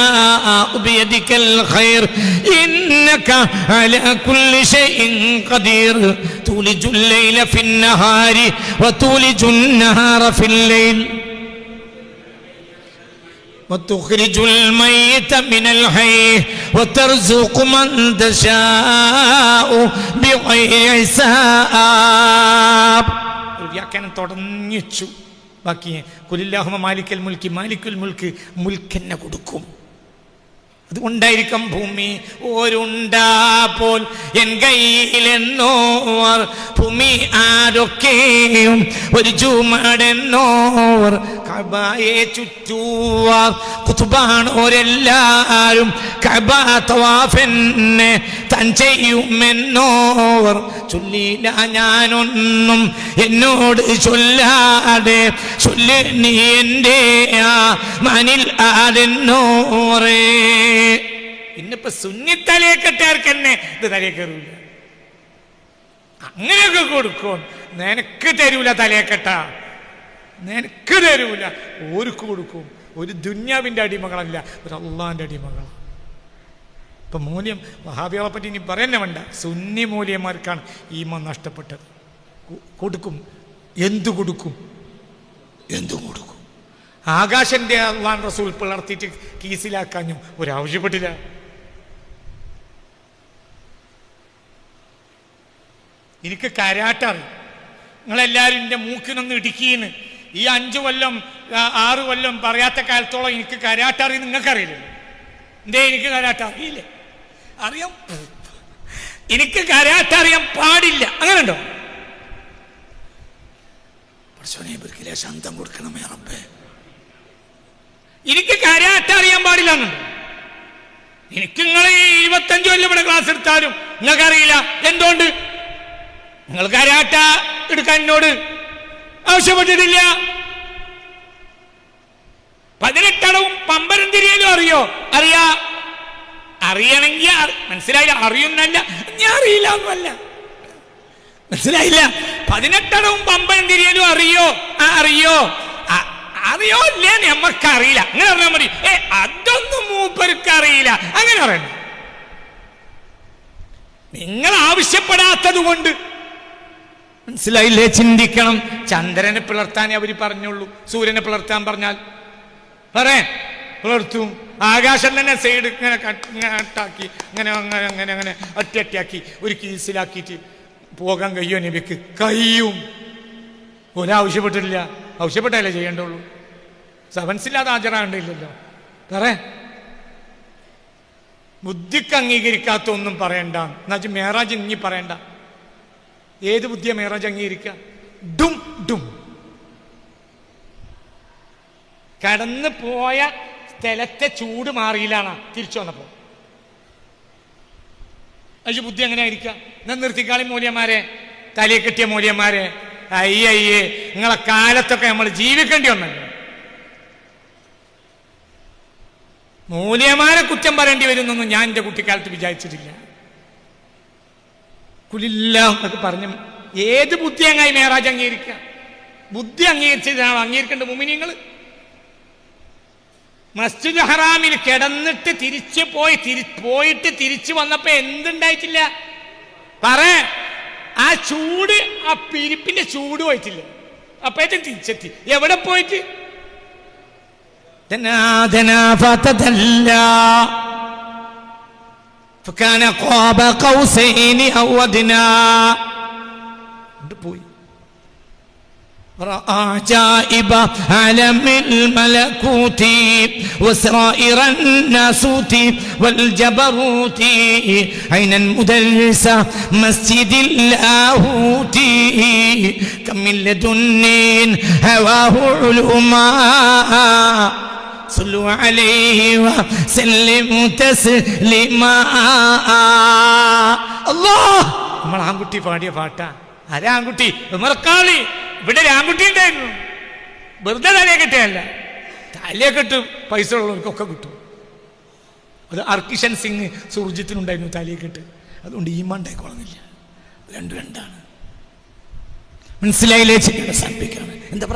ബിയദിക്കൽ ഖൈർ ഇന്നക അലാ കുല്ലി ഷൈഇൻ ഖദീർ തുലിജുൽ ലൈല ഫിൻ നഹാരി വതുലിജുൻ നഹാറ ഫിൽ ലൈൽ وتخرج الميت من الحي وترزق من تشاء بغير حساب. വ്യാഖ്യാനം തുടങ്ങിച്ചു. ബാക്കി ഖുലില്ലാഹുമ്മ മാലിക്കൽ മുൽക്കി, മാലിക്കുൽ മുൽക്ക്, മുൽക്കെന്നെ കൊടുക്കും. അതുകൊണ്ടായിരിക്കും ഭൂമി ഒരുണ്ടാ പോൽ എൻ കയ്യിലെന്നോർ, ഭൂമി ആരൊക്കെയും ഒരു ചുമടെന്നോർ, കഅബയെ ചുറ്റുവാർ കുതുബാണോരെല്ലാരും, കഅബ തവാഫെന്നെ താൻ ചെയ്യുമെന്നോർ. ചൊല്ലില്ല ഞാനൊന്നും എന്നോട് ചൊല്ലാതെ, ചൊല്ല് നീ എൻ്റെ മനിൽ ആരെന്നോറേ. ഇന്നിപ്പോ സുന്നി തലയെക്കെട്ടാർക്ക് തന്നെ ഇത് തലയെ കയറൂല. അങ്ങനെയൊക്കെ കൊടുക്കും. നിനക്ക് തരൂല തലയെക്കെട്ട, നിനക്ക് തരൂല. ഓർക്ക് കൊടുക്കും. ഒരു ദുന്യാവിന്റെ അടിമകളല്ല, ഒരു അള്ളാന്റെ അടിമകളാണ്. ഇപ്പൊ മൂല്യം വഹാബികളെ പറ്റി ഇനി പറയുന്ന വേണ്ട. സുന്നി മൂല്യന്മാർക്കാണ് ഈമാൻ നഷ്ടപ്പെട്ടത്. കൊടുക്കും. എന്തു കൊടുക്കും? എന്തും കൊടുക്കും. ആകാശന്റെ അള്ളാൻ റസൂൽ പിളർത്തിയിട്ട് കീസിലാക്കാനും ഒരാവശ്യപ്പെട്ടില്ല. എനിക്ക് കരാട്ടറി. നിങ്ങളെല്ലാവരും എൻ്റെ മൂക്കിനൊന്ന് ഇടുക്കിന്ന് ഈ 5 കൊല്ലം 6 കൊല്ലം പറയാത്ത കാലത്തോളം എനിക്ക് കരാട്ടറി നിങ്ങൾക്കറിയില്ല. എന്തേ എനിക്ക് കരാട്ടറിയില്ലേ? അറിയാം. എനിക്ക് കരാട്ടറിയാൻ പാടില്ല. അങ്ങനെ ഉണ്ടോ? പഠിച്ചോനെ ശാന്തം കൊടുക്കണമേ റബ്ബേ. എനിക്ക് കരാട്ടറിയാൻ പാടില്ല എന്നുണ്ട്. എനിക്ക് നിങ്ങൾ 25 കൊല്ലം ഇവിടെ ക്ലാസ് എടുത്താലും നിങ്ങൾക്കറിയില്ല. എന്തുകൊണ്ട്? നിങ്ങൾ കരാട്ട എടുക്കാൻ എന്നോട് ആവശ്യപ്പെട്ടിട്ടില്ല. 18 അടവും പമ്പരം തിരിയലും അറിയോ? അറിയണമെങ്കിൽ മനസ്സിലായില്ല. അറിയുന്നല്ല, ഞാൻ അറിയില്ല എന്നല്ല, മനസ്സിലായില്ല. 18 അടവും പമ്പരം തിരിയലും അറിയോ? അറിയോ ഇല്ലേ നമ്മക്കറിയില്ല. അങ്ങനെ പറഞ്ഞാൽ മതി. അതൊന്നും മൂപ്പർക്ക് അറിയില്ല അങ്ങനെ പറയണം. നിങ്ങൾ ആവശ്യപ്പെടാത്തത് കൊണ്ട്, മനസ്സിലായില്ലേ? ചിന്തിക്കണം. ചന്ദ്രനെ പിളർത്താനേ അവര് പറഞ്ഞുള്ളൂ. സൂര്യനെ പിളർത്താൻ പറഞ്ഞാൽ പിളർത്തും. ആകാശം തന്നെ സൈഡ് ഇങ്ങനെ കട്ടാക്കി ഇങ്ങനെ അങ്ങനെ അങ്ങനെ അങ്ങനെ ഒറ്റയാക്കി ഒരു കീസിലാക്കിയിട്ട് പോകാൻ കഴിയോ നബിക്ക്? കഴിയും. ഒരാവശ്യപ്പെട്ടില്ല. ആവശ്യപ്പെട്ടല്ലേ ചെയ്യേണ്ടുള്ളൂ. മനസ്സില്ലാതെ ഹാജരാകണ്ടില്ലല്ലോ. ബുദ്ധിക്ക് അംഗീകരിക്കാത്ത ഒന്നും പറയണ്ട. എന്നുവെച്ചാൽ മേറാജ് ഇനി പറയണ്ട. ഏത് ബുദ്ധിയാ മേറാജ് അംഗീകരിക്കുക? ഡും ഡും കടന്നു പോയ സ്ഥലത്തെ ചൂട് മാറിയില്ലാണ് തിരിച്ചു വന്നപ്പോ. അത് ബുദ്ധി എങ്ങനെ ആയിരിക്കുക? ഞാൻ നിർത്തിക്കാളി മൂല്യന്മാരെ, തലയെ കെട്ടിയ മൂല്യന്മാരെ, അയ്യയ്യേ നിങ്ങളെ കാലത്തൊക്കെ നമ്മൾ ജീവിക്കേണ്ടി വന്നല്ലോ. മൂല്യന്മാരെ കുറ്റം പറയേണ്ടി വരുന്നൊന്നും ഞാൻ എൻ്റെ കുട്ടിക്കാലത്ത് വിചാരിച്ചിട്ടില്ല. കുലില്ല എന്നൊക്കെ പറഞ്ഞു. ഏത് ബുദ്ധി അങ്ങായി മേറാജ് അംഗീകരിക്കുക? ബുദ്ധി അംഗീകരിച്ചതാണ് അംഗീകരിക്കേണ്ട മുഅ്മിനീങ്ങൾ. മസ്ജിദ് ഹറാമിൽ കിടന്നിട്ട് പോയിട്ട് തിരിച്ചു വന്നപ്പോ എന്തുണ്ടായിട്ടില്ല? ആ ചൂട്, ആ പിരിപ്പിന്റെ ചൂട് പോയിട്ടില്ല. അപ്പോഴത്തെ തിരിച്ചെത്തി. എവിടെ പോയിട്ട്? പോയി. عجائب عالم الملكوت وسرائر الناسوت والجبروت عينا مدرسة مسجد اللاهوت كم من لدن هواه علماء صلوا عليه وسلموا تسليما. الله. നമ്മൾ ആൺകുട്ടി പാടിയ പാട്ടാ. ആരാ ആൺകുട്ടി? ഉമർക്കാളി. ഇവിടെ ഒരു ആൺകുട്ടി ഉണ്ടായിരുന്നു. വെറുതെ തലയെ കെട്ടിയല്ല, തലയെ കെട്ട് പൈസ ഉള്ളവർക്കൊക്കെ കിട്ടും. അത് അർക്കിഷൻ സിംഗ് സുർജിത്തിനുണ്ടായിരുന്നു തലയെ കെട്ട്. അതുകൊണ്ട് ഈമാൻ ഉണ്ടായിക്കോളുന്നില്ല. രണ്ടാണ്. മനസ്സിലായില്ലേ? സാധിപ്പിക്കാണ്. എന്താ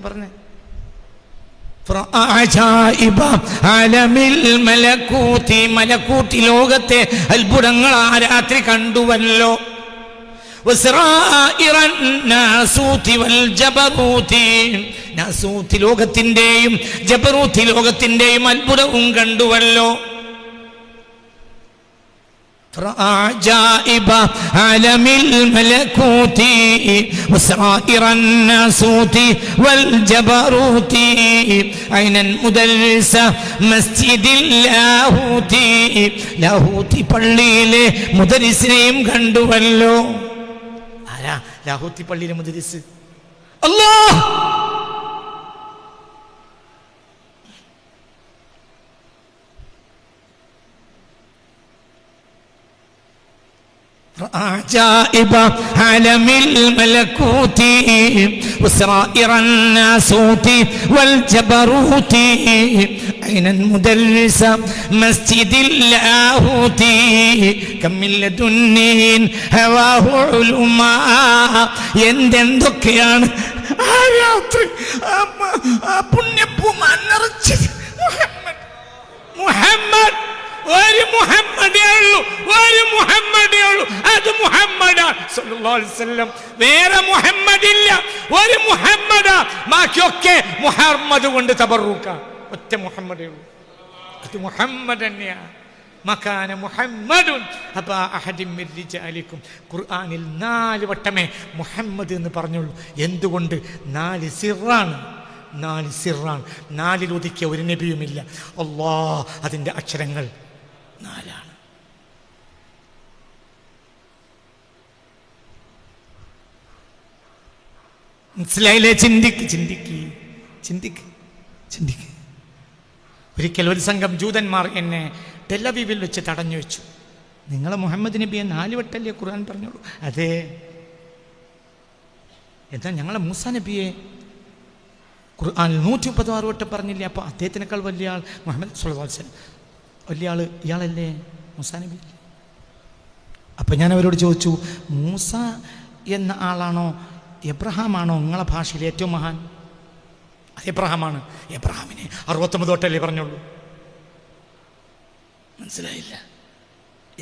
പറഞ്ഞേ? മലക്കൂത്തി ലോകത്തെ അത്ഭുതങ്ങൾ ആ രാത്രി കണ്ടുവല്ലോ. ലോകത്തിന്റെയും ജബറൂത്തി ലോകത്തിന്റെയും അത്ഭുതവും കണ്ടുവല്ലോ. عجائب عالم الملكوت وسرائر الناسوت والجبروت عينا مدرسة مسجد اللاهوت. ലാഹൂത്തി പള്ളിയിലെ മുദരിസിനെയും കണ്ടുവല്ലോ. ആരാ ലാഹൂത്തി പള്ളിയിലെ മുദരിസ്? അല്ലാഹ്. عجائب عالم الملكوت وسرائر الناسوت والجبروت عينا مدرسة مسجد اللاهوت كم من لدن هواه علماء. എന്തൊക്കെയാണ് ആ രാത്രി പുണ്യപ്പൂമാൻ നിറച്ചത്. മുഹമ്മദ് ഒരു മുഹമ്മദേ ഉള്ളൂ. അത് മുഹമ്മദാണ് സല്ലല്ലാഹു അലൈഹി വസല്ലം. വേറെ മുഹമ്മദില്ല, ഒരു മുഹമ്മദാ. ബാക്കിയൊക്കെ മുഹമ്മദ് കൊണ്ട് തബറുക്ക. ഒറ്റ മുഹമ്മദേ ഉള്ളൂ. അത് മുഹമ്മദ് തന്നെയാണ്. മകാന മുഹമ്മദുൻ അബാ അഹദിൻ മിൻ റിജാലിക്കും. ഖുർആനിൽ 4 വട്ടമേ മുഹമ്മദ് എന്ന് പറഞ്ഞുള്ളൂ. എന്തുകൊണ്ട്? 4 സിറാണ്. 4 ഒതുക്കിയ ഒരു നബിയുമില്ല. അല്ലാഹ് അതിൻ്റെ അക്ഷരങ്ങൾ 4. മനസ്സിലായില്ലേ? ചിന്തിക്ക്. ഒരിക്കൽ ഒരു സംഘം ജൂതന്മാർ എന്നെ ടെലവീവിൽ വെച്ച് തടഞ്ഞു വെച്ചു. നിങ്ങളെ മുഹമ്മദ് നബിയെ 4 വട്ടല്ലേ ഖുർആൻ പറഞ്ഞോളൂ? അതെ. എന്താ ഞങ്ങളെ മൂസാ നബിയെ ഖുർആനിൽ 136 വട്ടം പറഞ്ഞില്ലേ? അപ്പോൾ അദ്ദേഹത്തിനേക്കാൾ വലിയ ആൾ മുഹമ്മദ് സ്വല്ലല്ലാഹു അലൈഹി വസല്ലം, വലിയ ആൾ ഇയാളല്ലേ, മൂസാ നബി. അപ്പം ഞാൻ അവരോട് ചോദിച്ചു, മൂസ എന്ന ആളാണോ എബ്രഹാമാണോ നിങ്ങളെ ഭാഷയിൽ ഏറ്റവും മഹാൻ? അത് എബ്രഹാമാണ്. എബ്രഹാമിനെ 69 വട്ടമല്ലേ പറഞ്ഞുള്ളൂ. മനസ്സിലായില്ല?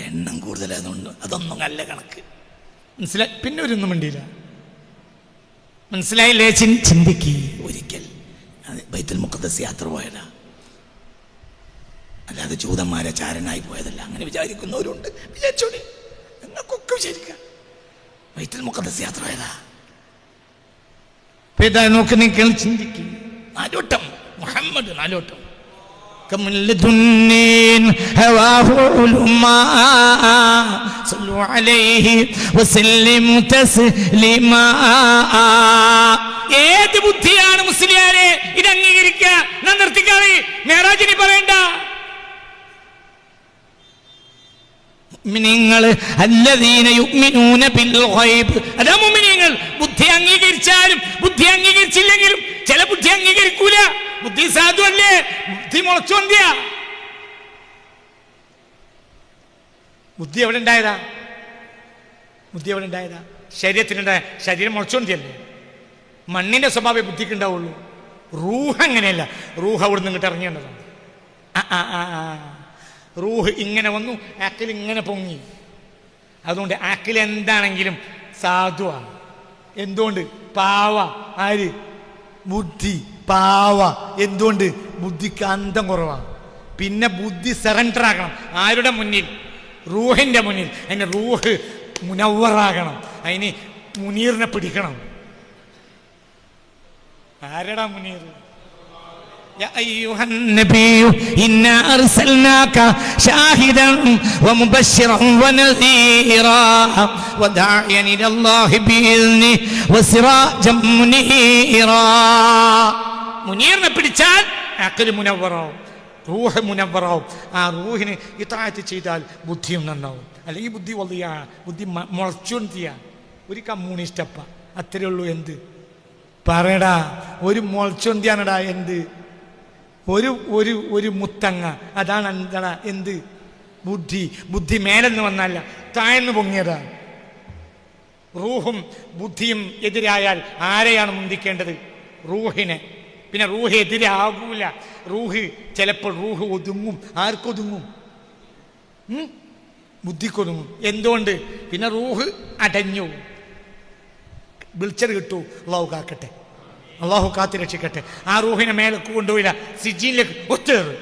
എണ്ണം കൂടുതലായതുകൊണ്ട് അതൊന്നും നല്ല കണക്ക്. മനസ്സിലായി? പിന്നെ ഒരൊന്നും വേണ്ടിയില്ല. മനസ്സിലായില്ലേ? ചിന്തിക്ക്. ഒരിക്കൽ ബൈത്തുൽ മുഖദ്ദസ് യാത്ര പോയതാ, അല്ലാതെ ജൂതന്മാരെ ചാരനായി പോയതല്ല. അങ്ങനെ വിചാരിക്കുന്നവരുണ്ട്, വിചാരിച്ചോളി, നിങ്ങൾക്കൊക്കെ വിചാരിക്കാം. ബൈത്തുൽ മുഖദ്ദസ് യാത്ര പോയതാ. നോക്ക്, നിങ്ങൾ ചിന്തിക്കും. 4 വട്ടം മുഹമ്മദ്, 4 വട്ടം. ഏത് ബുദ്ധിയാണ് മുസ്ലിയാരെ ഇത് അംഗീകരിക്കുക? നിർത്തിക്കാളി, മേറാജിനി പറയണ്ട. അതാ മുഅ്മിനീങ്ങൾ. ബുദ്ധി അംഗീകരിച്ചാലും ബുദ്ധി അംഗീകരിച്ചില്ലെങ്കിലും ചില ബുദ്ധി അംഗീകരിക്കൂല. ബുദ്ധി സാധുവല്ലേ? ബുദ്ധി മുളച്ചോന്തിയ ബുദ്ധി എവിടെ ഉണ്ടായതാ? ബുദ്ധി എവിടെ ഉണ്ടായതാ? ശരീരത്തിനുണ്ടായ, ശരീരം മുളച്ചോന്തിയല്ലേ? മണ്ണിന്റെ സ്വഭാവം ബുദ്ധിക്ക് ഉണ്ടാവുള്ളൂ. റൂഹ് അങ്ങനെയല്ല. റൂഹ് അവിടുന്ന് ഇങ്ങോട്ട് ഇറങ്ങേണ്ടതാണ്. റൂഹ് ഇങ്ങനെ വന്നു, ആക്കിൽ ഇങ്ങനെ പൊങ്ങി. അതുകൊണ്ട് ആക്കിൽ എന്താണെങ്കിലും സാധുവാണ്. എന്തുകൊണ്ട്? പാവ. ആര്? ബുദ്ധി പാവ. എന്തുകൊണ്ട്? ബുദ്ധിക്ക് അന്തം കുറവാണ്. പിന്നെ ബുദ്ധി സറണ്ടർ ആകണം. ആരുടെ മുന്നിൽ? റൂഹിന്റെ മുന്നിൽ. അതിന് റൂഹ് മുനവ്വറാകണം. അതിന് മുനീറിനെ പിടിക്കണം. ആരടാ മുനീർ? يا أيها النبي إنا أرسلناك شاهدا ومبشرا ونذيرا وداعيا إلى الله بإذنه وسراجا منيرا. മുനീറിനെ പിടിച്ചാൽ അഖ്ൽ മുനവ്വറാവും, റൂഹ് മുനവ്വറാവും. ആ റൂഹിന് ഇതാഅത്ത് ചെയ്താൽ ബുദ്ധിയും നന്നാവും. അല്ലെങ്കിൽ ബുദ്ധി വലിയ ബുദ്ധി മുളച്ചുന്തിയ ഒരു കമ്മ്യൂണിസ്റ്റപ്പ. അത്രയേ ഉള്ളൂ. എന്ത് പറയടാ? ഒരു മുളച്ചുന്തിയാണടാ. എന്ത്? ഒരു ഒരു ഒരു മുത്തങ്ങ. അതാണ് എന്താ? എന്ത്? ബുദ്ധി. ബുദ്ധി മേലെന്ന് വന്നല്ല, താഴ്ന്നു പൊങ്ങിയതാ. റൂഹും ബുദ്ധിയും എതിരായാൽ ആരെയാണ് മുന്തിക്കേണ്ടത്? റൂഹിനെ. പിന്നെ റൂഹ് എതിരാകൂല. റൂഹ് ചിലപ്പോൾ റൂഹ് ഒതുങ്ങും. ആർക്കൊതുങ്ങും? ബുദ്ധിക്കൊതുങ്ങും. എന്തുകൊണ്ട്? പിന്നെ റൂഹ് അടഞ്ഞു. വിളിച്ചത് കിട്ടൂ. അള്ളാഹു കാക്കട്ടെ, അള്ളാഹു കാത്തി രക്ഷിക്കട്ടെ. ആ റൂഹിനെ മേലേക്ക് കൊണ്ടുപോയില്ല, സിജീനിലേക്ക് ഒത്തേറ്.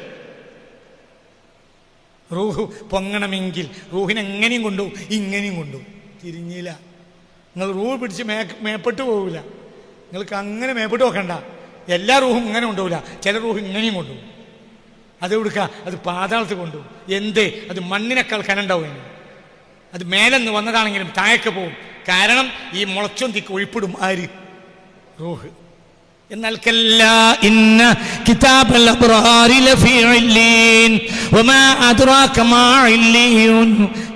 റൂഹ് പൊങ്ങണമെങ്കിൽ റൂഹിനെ എങ്ങനെയും കൊണ്ടുപോകും, ഇങ്ങനെയും കൊണ്ടുപോകും. തിരിഞ്ഞില്ല. നിങ്ങൾ റൂഹ് പിടിച്ച് മേപ്പെട്ട് പോകില്ല. നിങ്ങൾക്ക് അങ്ങനെ മേപ്പെട്ട് നോക്കണ്ട. എല്ലാ റൂഹും ഇങ്ങനെ കൊണ്ടുപോകില്ല. ചില റൂഹ് ഇങ്ങനെയും കൊണ്ടുപോകും. അത് കൊടുക്കുക, അത് പാതാളത്ത് കൊണ്ടുപോകും. എന്തേ? അത് മണ്ണിനേക്കാൾ കനണ്ടാവും. അത് മേലെന്ന് വന്നതാണെങ്കിലും താഴേക്ക് പോകും. കാരണം ഈ മുളച്ചൊന്തിക്ക് ഒഴിപ്പിടും. ആര്? റൂഹ്. എന്നാൽ കല്ലാ ഇന്ന കിതാബൽ അബ്റാരി ലഫീ ഇല്ലീൻ വമാ അദ്റാക മാ ഇല്ലീൻ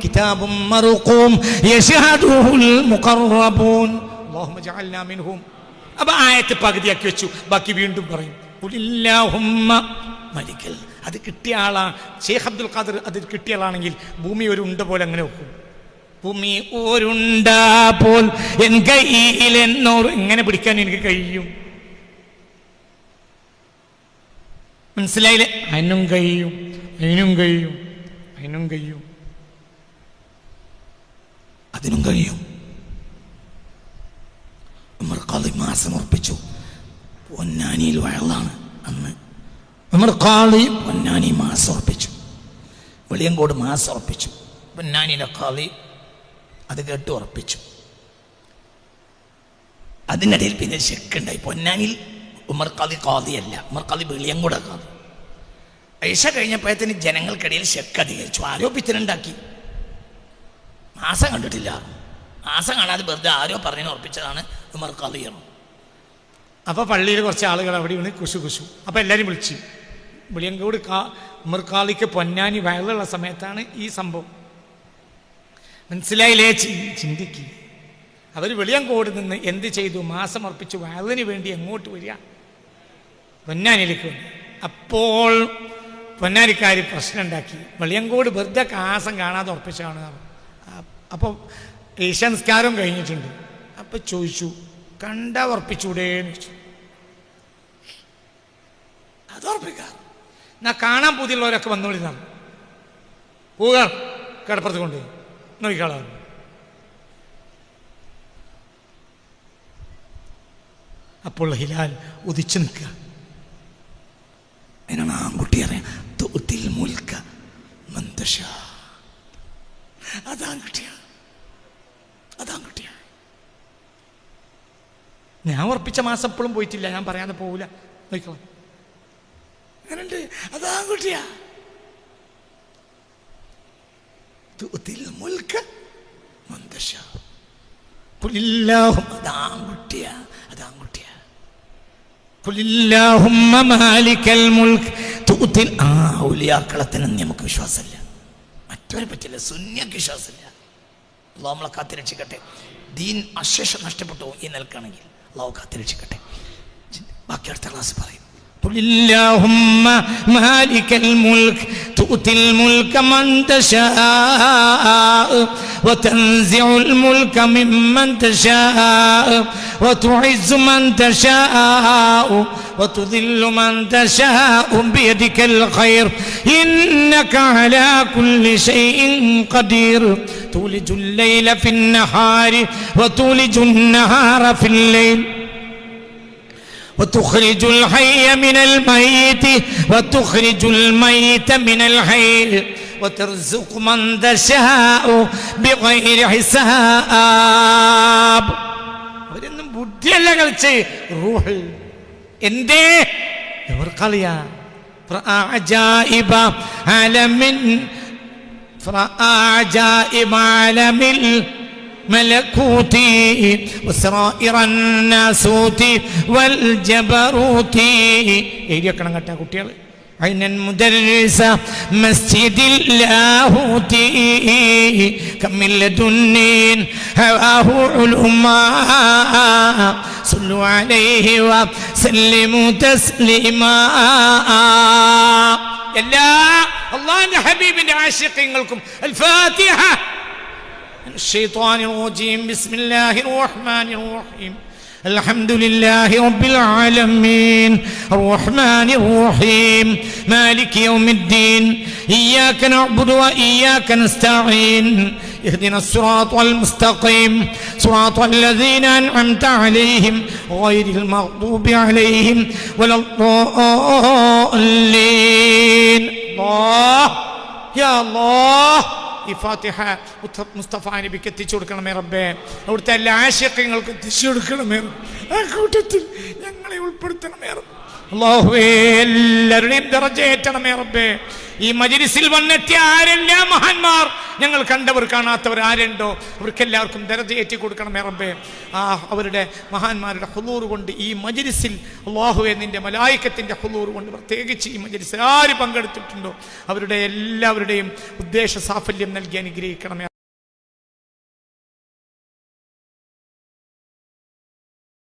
കിതാബും മർഖൂം യശ്ഹദുഹുൽ മുഖറബൂൻ അല്ലാഹുമ്മ ജഅൽനാ മിൻഹും. അപ്പോൾ ആയത്ത് പകുതിയാക്കി വെച്ചു. ബാക്കി വീണ്ടും പറയും. ഖുലില്ലാഹുമ്മ മലിക്കൽ. അത് കിട്ടിയ ആളാ ഷെയ്ഖ് അബ്ദുൽ ഖാദിർ. അത് കിട്ടിയ ആളാണെങ്കിൽ ഭൂമി ഒരു ഉണ്ട പോലെ അങ്ങനെ വെക്കും. ഭൂമി ഒരുണ്ട പോൽ എൻ കയ്യിൽ എന്നോട് എങ്ങനെ പിടിക്കാൻ എനിക്ക് കഴിയും? മനസ്സിലായില്ലേ? അതിനും കഴിയും, അതിനും കഴിയും, അതിനും കഴിയും, അതിനും കഴിയും. ഉമർ ഖാദി മാസം ഉറപ്പിച്ചു. പൊന്നാനിയിൽ വയലാണ് അന്ന്. ഉമർ ഖാദി പൊന്നാനി മാസം ഉറപ്പിച്ചു. വെളിയങ്കോട് മാസം ഉറപ്പിച്ചു. പൊന്നാനിയിലെ ഖാദി അത് കേട്ട് ഉറപ്പിച്ചു. അതിനിടയിൽ പിന്നെ ശെക്കുണ്ടായി. പൊന്നാനിയിൽ ഉമർ ഖാദി ഖാദിയല്ല, ഉമർ ഖാദി വെളിയങ്കോട് ഖാദി. പൈസ കഴിഞ്ഞപ്പോഴത്തേന് ജനങ്ങൾക്കിടയിൽ ശെക്ക് അധികരിച്ചു. ആരോപിച്ചിട്ടുണ്ടാക്കി. മാസം കണ്ടിട്ടില്ല. മാസം കാണാതെ വെറുതെ ആരോ പറഞ്ഞു ഉറപ്പിച്ചതാണ് ഉമർ ഖാദി. അപ്പോൾ പള്ളിയിൽ കുറച്ച് ആളുകൾ അവിടെ വീണ് കുശു കുശു. അപ്പോൾ എല്ലാവരും വിളിച്ചു. വെളിയങ്കോട് ഉമർ ഖാദിക്ക് പൊന്നാനി വയലുള്ള സമയത്താണ് ഈ സംഭവം. മനസ്സിലായില്ലേ? ചിന്തിക്ക്. അവർ വെളിയങ്കോട് നിന്ന് എന്ത് ചെയ്തു? മാസം അർപ്പിച്ചു. വയലിന് വേണ്ടി എങ്ങോട്ട് വരിക? പൊന്നാനിയിലേക്ക് വന്നു. അപ്പോൾ പൊന്നാനിക്കാർ പ്രശ്നം ഉണ്ടാക്കി. വെളിയങ്കോട് വെറുതെ കാസം കാണാതെ ഉറപ്പിച്ചാണ്. അപ്പോൾ ഈശാൻസ്കാരം കഴിഞ്ഞിട്ടുണ്ട്. അപ്പം ചോദിച്ചു, കണ്ടാ ഉറപ്പിച്ചൂടേന്ന് ചോദിച്ചു. അത് ഉറപ്പിക്കാം, എന്നാ കാണാൻ പുതിയുള്ളവരൊക്കെ വന്നോളിന്നാണ്. പോവുക കടപ്പുറത്ത് കൊണ്ട് നോക്കിക്കാളാ. അപ്പോൾ ഹിലാൽ ഉദിച്ചു നിൽക്കുക. അതിനാണ് ആൺകുട്ടി അറിയാം, അതാൺകുട്ടിയാ. ഞാൻ ഉറപ്പിച്ച മാസം എപ്പോഴും പോയിട്ടില്ല, ഞാൻ പറയാതെ പോവില്ല. നോക്കിക്കോളാം, അങ്ങനെയുണ്ട്. അതാൺകുട്ടിയാ. ഔലിയാക്കളത്തിനും നമുക്ക് വിശ്വാസമില്ല, മറ്റവരെ പറ്റില്ല, സുന്നിക്ക് വിശ്വാസമില്ല. അള്ളാഹു നമ്മളെ കാത്തിരക്ഷിക്കട്ടെ. ദീൻ അശേഷം നഷ്ടപ്പെട്ടു ഈ നിൽക്കുകയാണെങ്കിൽ അള്ളാഹു കാത്തിരക്ഷിക്കട്ടെ. ബാക്കി അടുത്ത ക്ലാസ് പറയും. قل اللهم مالك الملك تؤتي الملك من تشاء وتنزع الملك ممن تشاء وتعز من تشاء وتذل من تشاء بيدك الخير إنك على كل شيء قدير تولج الليل في النهار وتولج النهار في الليل وتخرج الحي من الميت وتخرج الميت من الحي وترزق من تشاء بغير حساب. അവരൊന്നും ബുദ്ധിയല്ല കളിച്ച്, റൂഹ് എന്തേ കളിയാ. ملكوتي وسرائر الناسوت والجبروتي. എഴുതിയേക്കണം കേട്ടാ കുട്ടികൾ. عينا مدرسة مسجد اللاهوتي كمل لدنين هواه علماء صلوا عليه وسلموا تسليما. എല്ലാ അള്ളാഹുവിന്റെ ഹബീബിന്റെ ആശിഖീങ്ങൾക്കും الفاتحة. الشيطان الرجيم. بسم الله الرحمن الرحيم. الحمد لله رب العالمين الرحمن الرحيم مالك يوم الدين إياك نعبد وإياك نستعين اهدنا الصراط المستقيم صراط الذين أنعمت عليهم غير المغضوب عليهم ولا الضالين. الله يا الله. ഈ ഫാത്തിഹ മുസ്തഫ നബിക്ക് എത്തിച്ചു കൊടുക്കണമേ റബ്ബേ. അവിടുത്തെ എല്ലാ ആശിഖീങ്ങൾക്ക് എത്തിച്ചു കൊടുക്കണമേ. ആ കൂട്ടത്തിൽ ഞങ്ങളെ ഉൾപ്പെടുത്തണമേ റബ്ബേ. അല്ലാഹുവേ, എല്ലാവരുടെയും ദറജ ഏറ്റണമേ റബ്ബേ. ഈ മജ്‌ലിസിൽ വന്നെത്തിയ ആരെല്ലാം മഹാന്മാർ, ഞങ്ങൾ കണ്ടവർ കാണാത്തവർ ആരുണ്ടോ അവർക്കെല്ലാവർക്കും ദറജ ഏറ്റി കൊടുക്കണമേ റബ്ബേ. അവരുടെ മഹാന്മാരുടെ ഹുളൂർ കൊണ്ട് ഈ മജ്‌ലിസിൽ അല്ലാഹുവേ, നിന്റെ മലായികത്തിന്റെ ഹുളൂർ കൊണ്ട് പ്രത്യേകിച്ച് ഈ മജ്‌ലിസിൽ ആര് പങ്കെടുത്തിട്ടുണ്ടോ അവരുടെ എല്ലാവരുടെയും ഉദ്ദേശ സാഫല്യം നൽകി അനുഗ്രഹിക്കണമേ